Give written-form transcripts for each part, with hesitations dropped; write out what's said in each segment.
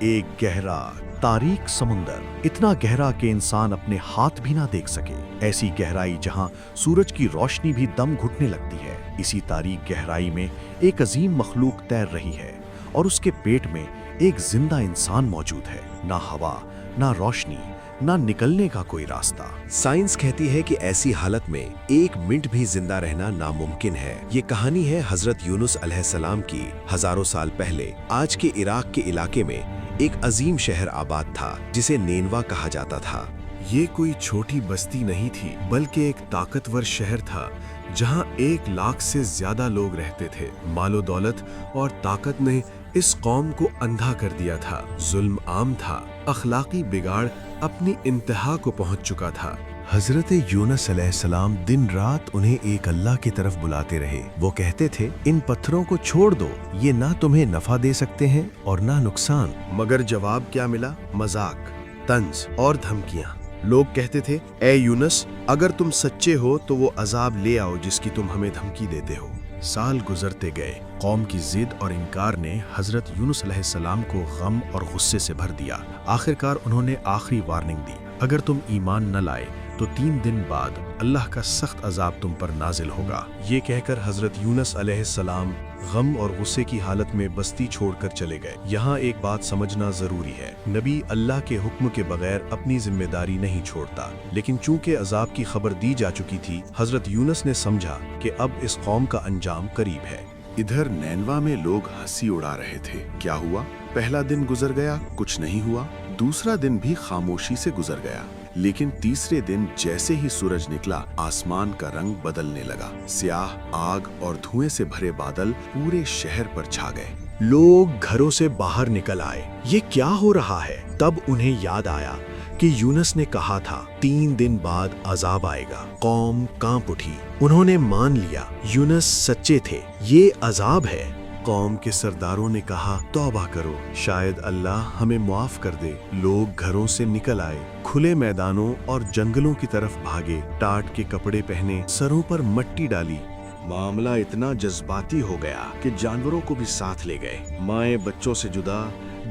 ایک گہرا تاریک سمندر، اتنا گہرا کہ انسان اپنے ہاتھ بھی نہ دیکھ سکے، ایسی گہرائی جہاں سورج کی روشنی بھی دم گھٹنے لگتی ہے۔ اسی تاریک گہرائی میں ایک عظیم مخلوق تیر رہی ہے اور اس کے پیٹ میں ایک زندہ انسان موجود ہے۔ نہ ہوا، نہ روشنی، نہ نکلنے کا کوئی راستہ۔ سائنس کہتی ہے کہ ایسی حالت میں ایک منٹ بھی زندہ رہنا ناممکن ہے۔ یہ کہانی ہے حضرت یونس علیہ السلام کی۔ ہزاروں سال پہلے آج کے عراق کے علاقے میں ایک عظیم شہر آباد تھا جسے نینوا کہا جاتا تھا۔ یہ کوئی چھوٹی بستی نہیں تھی بلکہ ایک طاقتور شہر تھا جہاں 1,00,000 سے زیادہ لوگ رہتے تھے۔ مال و دولت اور طاقت نے اس قوم کو اندھا کر دیا تھا۔ ظلم عام تھا، اخلاقی بگاڑ اپنی انتہا کو پہنچ چکا تھا۔ حضرت یونس علیہ السلام دن رات انہیں ایک اللہ کی طرف بلاتے رہے۔ وہ کہتے تھے، ان پتھروں کو چھوڑ دو، یہ نہ تمہیں نفع دے سکتے ہیں اور نہ نقصان۔ مگر جواب کیا ملا؟ مذاق، طنز اور دھمکیاں۔ لوگ کہتے تھے، اے یونس، اگر تم سچے ہو تو وہ عذاب لے آؤ جس کی تم ہمیں دھمکی دیتے ہو۔ سال گزرتے گئے، قوم کی ضد اور انکار نے حضرت یونس علیہ السلام کو غم اور غصے سے بھر دیا۔ آخرکار انہوں نے آخری وارننگ دی، اگر تم ایمان نہ لائے تو 3 دن بعد اللہ کا سخت عذاب تم پر نازل ہوگا۔ یہ کہہ کر حضرت یونس علیہ السلام غم اور غصے کی حالت میں بستی چھوڑ کر چلے گئے۔ یہاں ایک بات سمجھنا ضروری ہے، نبی اللہ کے حکم کے بغیر اپنی ذمہ داری نہیں چھوڑتا، لیکن چونکہ عذاب کی خبر دی جا چکی تھی، حضرت یونس نے سمجھا کہ اب اس قوم کا انجام قریب ہے۔ ادھر نینوا میں لوگ ہنسی اڑا رہے تھے۔ کیا ہوا؟ پہلا دن گزر گیا، کچھ نہیں ہوا۔ دوسرا دن بھی خاموشی سے گزر گیا، لیکن تیسرے دن جیسے ہی سورج نکلا، آسمان کا رنگ بدلنے لگا۔ سیاہ آگ اور دھوئیں سے بھرے بادل پورے شہر پر چھا گئے۔ لوگ گھروں سے باہر نکل آئے، یہ کیا ہو رہا ہے؟ تب انہیں یاد آیا کہ یونس نے کہا تھا 3 دن بعد عذاب آئے گا۔ قوم کانپ اٹھی، انہوں نے مان لیا یونس سچے تھے، یہ عذاب ہے۔ قوم کے سرداروں نے کہا، توبہ کرو، شاید اللہ ہمیں معاف کر دے۔ لوگ گھروں سے نکل آئے، کھلے میدانوں اور جنگلوں کی طرف بھاگے، ٹاٹ کے کپڑے پہنے، سروں پر مٹی ڈالی۔ معاملہ اتنا جذباتی ہو گیا کہ جانوروں کو بھی ساتھ لے گئے۔ مائیں بچوں سے جدا،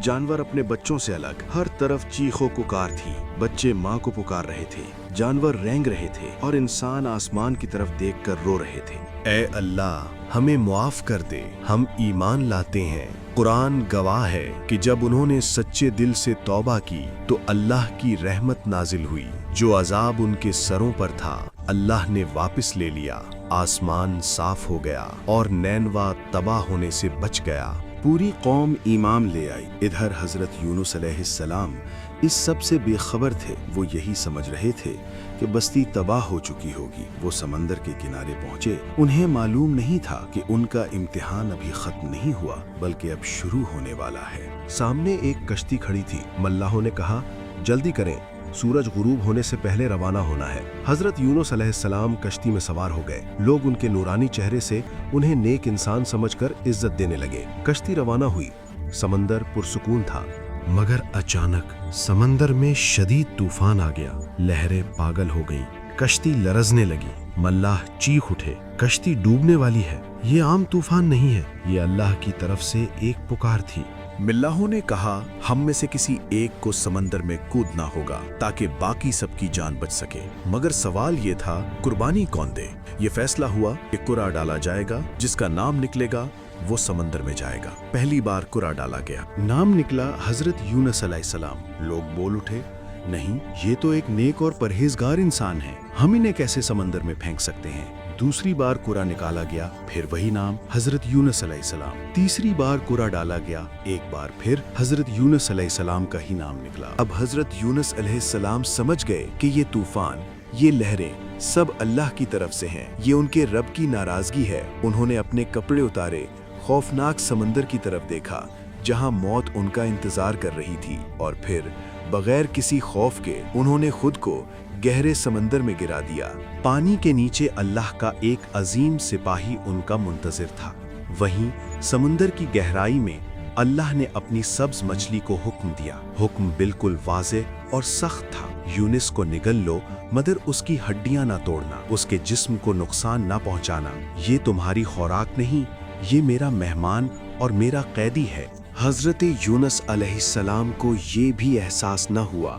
جانور اپنے بچوں سے الگ، ہر طرف چیخ و پکار تھی۔ بچے ماں کو پکار رہے تھے، جانور رینگ رہے تھے اور انسان آسمان کی طرف دیکھ کر رو رہے تھے۔ اے اللہ، ہمیں معاف کر دے، ہم ایمان لاتے ہیں۔ قرآن گواہ ہے کہ جب انہوں نے سچے دل سے توبہ کی تو اللہ کی رحمت نازل ہوئی۔ جو عذاب ان کے سروں پر تھا، اللہ نے واپس لے لیا۔ آسمان صاف ہو گیا اور نینوا تباہ ہونے سے بچ گیا۔ پوری قوم ایمان لے آئی۔ ادھر حضرت یونس علیہ السلام اس سب سے بے خبر تھے۔ وہ یہی سمجھ رہے تھے کہ بستی تباہ ہو چکی ہوگی۔ وہ سمندر کے کنارے پہنچے۔ انہیں معلوم نہیں تھا کہ ان کا امتحان ابھی ختم نہیں ہوا بلکہ اب شروع ہونے والا ہے۔ سامنے ایک کشتی کھڑی تھی۔ ملاحوں نے کہا، جلدی کریں، سورج غروب ہونے سے پہلے روانہ ہونا ہے۔ حضرت یونس علیہ السلام کشتی میں سوار ہو گئے۔ لوگ ان کے نورانی چہرے سے انہیں نیک انسان سمجھ کر عزت دینے لگے۔ کشتی روانہ ہوئی۔ سمندر پرسکون تھا، مگر اچانک سمندر میں شدید طوفان آ گیا۔ لہریں پاگل ہو گئیں، کشتی لرزنے لگی۔ ملاح چیخ اٹھے، کشتی ڈوبنے والی ہے۔ یہ عام طوفان نہیں ہے، یہ اللہ کی طرف سے ایک پکار تھی۔ ملاحوں نے کہا، ہم میں سے کسی ایک کو سمندر میں کودنا ہوگا تاکہ باقی سب کی جان بچ سکے۔ مگر سوال یہ تھا، قربانی کون دے؟ یہ فیصلہ ہوا کہ قرعہ ڈالا جائے گا، جس کا نام نکلے گا وہ سمندر میں جائے گا۔ پہلی بار قرعہ ڈالا گیا، نام نکلا حضرت یونس علیہ السلام۔ لوگ بول اٹھے، نہیں، یہ تو ایک نیک اور پرہیزگار انسان ہے، ہم انہیں کیسے سمندر میں پھینک سکتے ہیں؟ دوسری بار قرعہ نکالا گیا، پھر وہی نام، حضرت یونس علیہ السلام۔ تیسری بار قرعہ ڈالا گیا، ایک بار پھر حضرت یونس علیہ السلام کا ہی نام نکلا۔ اب حضرت یونس علیہ السلام سمجھ گئے کہ یہ طوفان، یہ لہریں سب اللہ کی طرف سے ہیں، یہ ان کے رب کی ناراضگی ہے۔ انہوں نے اپنے کپڑے اتارے، خوفناک سمندر کی طرف دیکھا جہاں موت ان کا انتظار کر رہی تھی، اور پھر بغیر کسی خوف کے انہوں نے خود کو گہرے سمندر میں گرا دیا۔ پانی کے نیچے اللہ کا ایک عظیم سپاہی ان کا منتظر تھا۔ وہیں سمندر کی گہرائی میں اللہ نے اپنی سبز مچھلی کو حکم دیا۔ حکم بالکل واضح اور سخت تھا، یونس کو نگل لو مگر اس کی ہڈیاں نہ توڑنا، اس کے جسم کو نقصان نہ پہنچانا۔ یہ تمہاری خوراک نہیں، یہ میرا مہمان اور میرا قیدی ہے۔ حضرت یونس علیہ السلام کو یہ بھی احساس نہ ہوا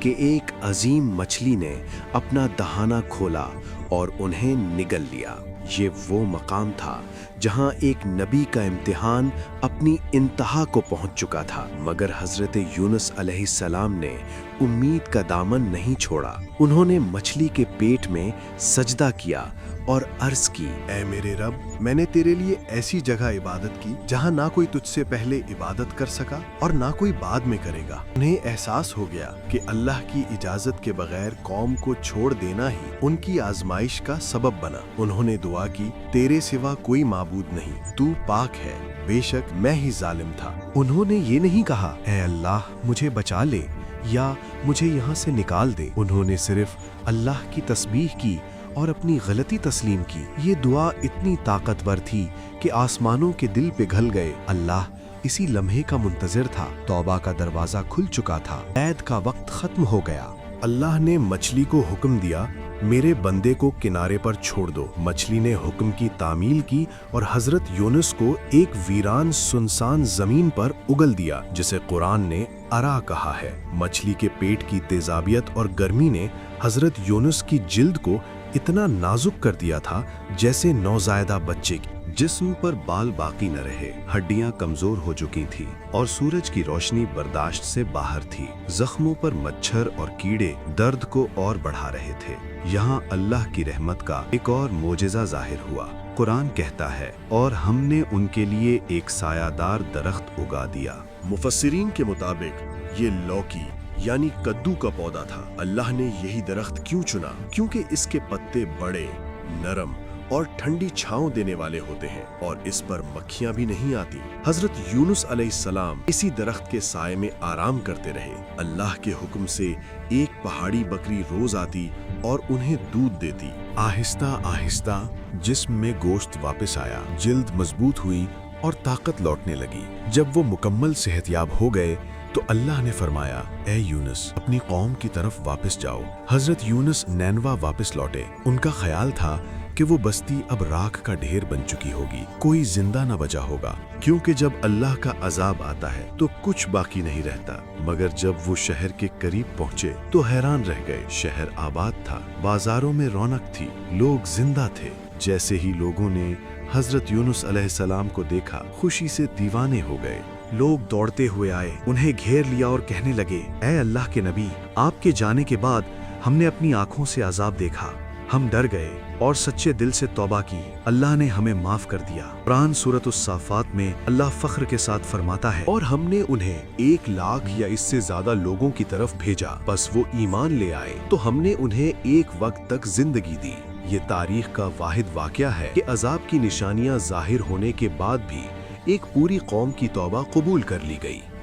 کہ ایک عظیم مچھلی نے اپنا دہانہ کھولا اور انہیں نگل لیا۔ یہ وہ مقام تھا جہاں ایک نبی کا امتحان اپنی انتہا کو پہنچ چکا تھا، مگر حضرت یونس علیہ السلام نے امید کا دامن نہیں چھوڑا۔ انہوں نے مچھلی کے پیٹ میں سجدہ کیا اور عرض کی، اے میرے رب، میں نے تیرے لیے ایسی جگہ عبادت کی جہاں نہ کوئی تجھ سے پہلے عبادت کر سکا اور نہ کوئی بعد میں کرے گا۔ انہیں احساس ہو گیا کہ اللہ کی اجازت کے بغیر قوم کو چھوڑ دینا ہی ان کی آزمائش کا سبب بنا۔ انہوں نے دعا کی، تیرے سوا کوئی معبود نہیں، تو پاک ہے، بے شک میں ہی ظالم تھا۔ انہوں نے یہ نہیں کہا اے اللہ مجھے بچا لے یا مجھے یہاں سے نکال دے، انہوں نے صرف اللہ کی تسبیح کی اور اپنی غلطی تسلیم کی۔ یہ دعا اتنی طاقتور تھی کہ آسمانوں کے دل پگھل گئے۔ اللہ اسی لمحے کا منتظر تھا۔ توبہ کا دروازہ کھل چکا تھا، عید کا وقت ختم ہو گیا۔ اللہ نے مچھلی کو حکم دیا، میرے بندے کو کنارے پر چھوڑ دو۔ مچھلی نے حکم کی تعمیل کی اور حضرت یونس کو ایک ویران سنسان زمین پر اگل دیا، جسے قرآن نے ارا کہا ہے۔ مچھلی کے پیٹ کی تیزابیت اور گرمی نے حضرت یونس کی جلد کو اتنا نازک کر دیا تھا جیسے نوزائیدہ بچے کی۔ جسم پر بال باقی نہ رہے، ہڈیاں کمزور ہو چکی تھیں اور سورج کی روشنی برداشت سے باہر تھی۔ زخموں پر مچھر اور کیڑے درد کو اور بڑھا رہے تھے۔ یہاں اللہ کی رحمت کا ایک اور معجزہ ظاہر ہوا۔ قرآن کہتا ہے، اور ہم نے ان کے لیے ایک سایہ دار درخت اگا دیا۔ مفسرین کے مطابق یہ لوکی یعنی کدو کا پودا تھا۔ اللہ نے یہی درخت کیوں چنا؟ کیونکہ اس کے پتے بڑے، نرم اور ٹھنڈی چھاؤں دینے والے ہوتے ہیں اور اس پر مکھیاں بھی نہیں آتی۔ حضرت یونس علیہ السلام اسی درخت کے سائے میں آرام کرتے رہے۔ اللہ کے حکم سے ایک پہاڑی بکری روز آتی اور انہیں دودھ دیتی۔ آہستہ آہستہ جسم میں گوشت واپس آیا، جلد مضبوط ہوئی اور طاقت لوٹنے لگی۔ جب وہ مکمل صحت یاب ہو گئے تو اللہ نے فرمایا، اے یونس، اپنی قوم کی طرف واپس جاؤ۔ حضرت یونس نینوا واپس لوٹے۔ ان کا خیال تھا کہ وہ بستی اب راکھ کا ڈھیر بن چکی ہوگی، کوئی زندہ نہ بچا ہوگا، کیونکہ جب اللہ کا عذاب آتا ہے تو کچھ باقی نہیں رہتا۔ مگر جب وہ شہر کے قریب پہنچے تو حیران رہ گئے۔ شہر آباد تھا، بازاروں میں رونق تھی، لوگ زندہ تھے۔ جیسے ہی لوگوں نے حضرت یونس علیہ السلام کو دیکھا، خوشی سے دیوانے ہو گئے۔ لوگ دوڑتے ہوئے آئے، انہیں گھیر لیا اور کہنے لگے، اے اللہ کے نبی، آپ کے جانے کے بعد ہم نے اپنی آنکھوں سے عذاب دیکھا، ہم ڈر گئے اور سچے دل سے توبہ کی، اللہ نے ہمیں معاف کر دیا۔ قرآن سورۃ الصافات میں اللہ فخر کے ساتھ فرماتا ہے، اور ہم نے انہیں 1,00,000 یا اس سے زیادہ لوگوں کی طرف بھیجا، بس وہ ایمان لے آئے تو ہم نے انہیں ایک وقت تک زندگی دی۔ یہ تاریخ کا واحد واقعہ ہے کہ عذاب کی نشانیاں ظاہر ہونے کے بعد بھی ایک پوری قوم کی توبہ قبول کر لی گئی۔